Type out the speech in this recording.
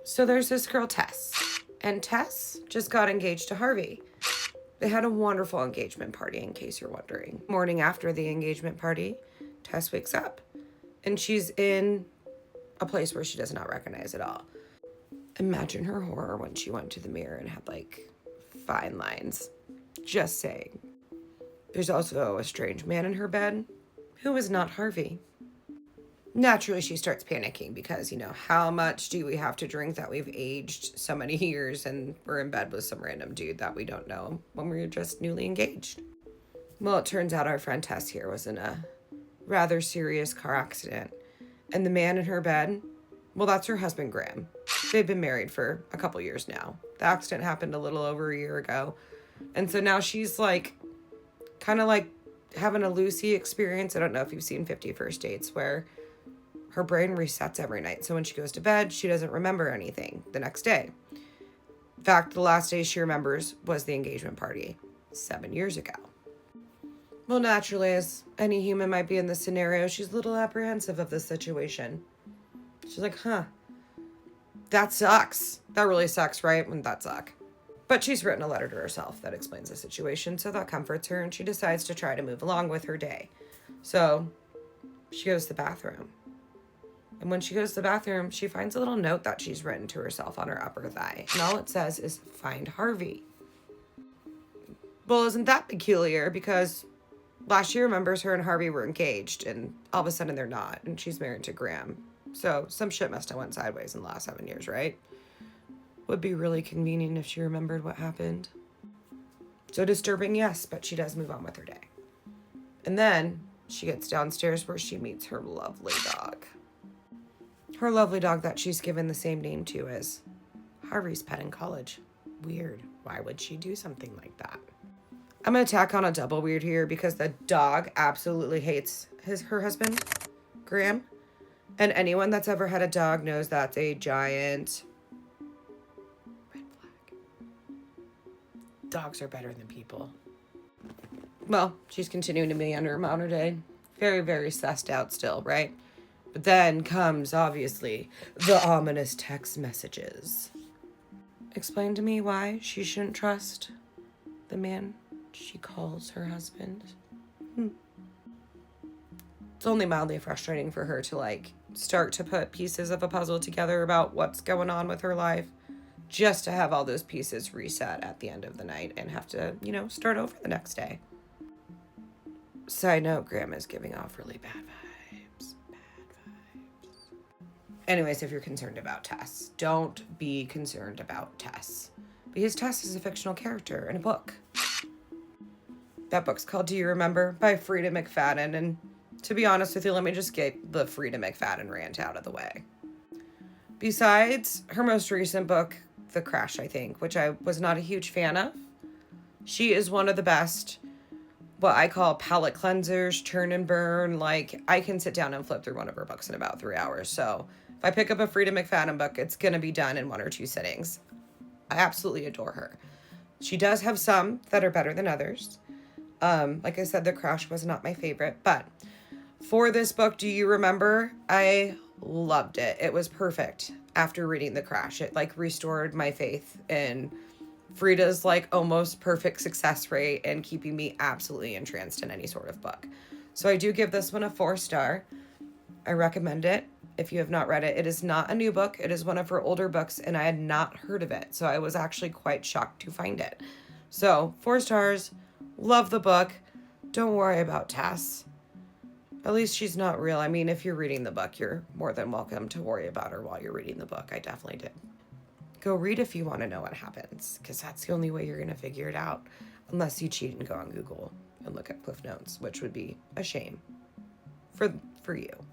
So there's this girl, Tess, and Tess just got engaged to Harvey. They had a wonderful engagement party, in case you're wondering. Morning after the engagement party, Tess wakes up, and she's in a place where she does not recognize at all. Imagine her horror when she went to the mirror and had, like, fine lines. Just saying. There's also a strange man in her bed who is not Harvey. Naturally, she starts panicking because, how much do we have to drink that we've aged so many years and we're in bed with some random dude that we don't know when we were just newly engaged? Well, it turns out our friend Tess here was in a rather serious car accident. And the man in her bed, well, that's her husband, Graham. They've been married for a couple years now. The accident happened a little over a year ago. And so now she's kind of like having a Lucy experience. I don't know if you've seen 50 First Dates, where her brain resets every night. So when she goes to bed, she doesn't remember anything the next day. In fact, the last day she remembers was the engagement party 7 years ago. Well, naturally, as any human might be in this scenario, she's a little apprehensive of the situation. She's like, that sucks. That really sucks, right? Wouldn't that suck? But she's written a letter to herself that explains the situation, so that comforts her, and she decides to try to move along with her day. So she goes to the bathroom. And when she goes to the bathroom, she finds a little note that she's written to herself on her upper thigh. And all it says is, "Find Harvey." Well, isn't that peculiar? Because last she remembers her and Harvey were engaged, and all of a sudden they're not, and she's married to Graham. So some shit must have went sideways in the last 7 years, right? Would be really convenient if she remembered what happened. So disturbing, yes, but she does move on with her day. And then she gets downstairs where she meets her lovely dog. Her lovely dog that she's given the same name to as Harvey's pet in college. Weird. Why would she do something like that? I'm going to tack on a double weird here because the dog absolutely hates her husband, Graham. And anyone that's ever had a dog knows that's a giant red flag. Dogs are better than people. Well, she's continuing to be under her modern day. Very, very sussed out still, right? But then comes, obviously, the ominous text messages. Explain to me why she shouldn't trust the man she calls her husband. It's only mildly frustrating for her to, start to put pieces of a puzzle together about what's going on with her life, just to have all those pieces reset at the end of the night and have to, start over the next day. Side note, Graham is giving off really bad vibes. Anyways, if you're concerned about Tess, don't be concerned about Tess. Because Tess is a fictional character in a book. That book's called Do You Remember? By Freida McFadden. And to be honest with you, let me just get the Freida McFadden rant out of the way. Besides her most recent book, The Crash, I think, which I was not a huge fan of, she is one of the best, what I call palate cleansers, turn and burn. I can sit down and flip through one of her books in about 3 hours. So if I pick up a Freida McFadden book, it's going to be done in 1 or 2 sittings. I absolutely adore her. She does have some that are better than others. Like I said, The Crash was not my favorite, but for this book, Do You Remember? I loved it. It was perfect after reading The Crash. It restored my faith in Freida's almost perfect success rate and keeping me absolutely entranced in any sort of book. So I do give this one a 4-star. I recommend it. If you have not read it, it is not a new book. It is one of her older books, and I had not heard of it. So I was actually quite shocked to find it. So 4 stars. Love the book. Don't worry about Tess. At least she's not real. I mean, if you're reading the book, you're more than welcome to worry about her while you're reading the book. I definitely did. Go read if you want to know what happens, because that's the only way you're going to figure it out, unless you cheat and go on Google and look at Cliff Notes, which would be a shame for you.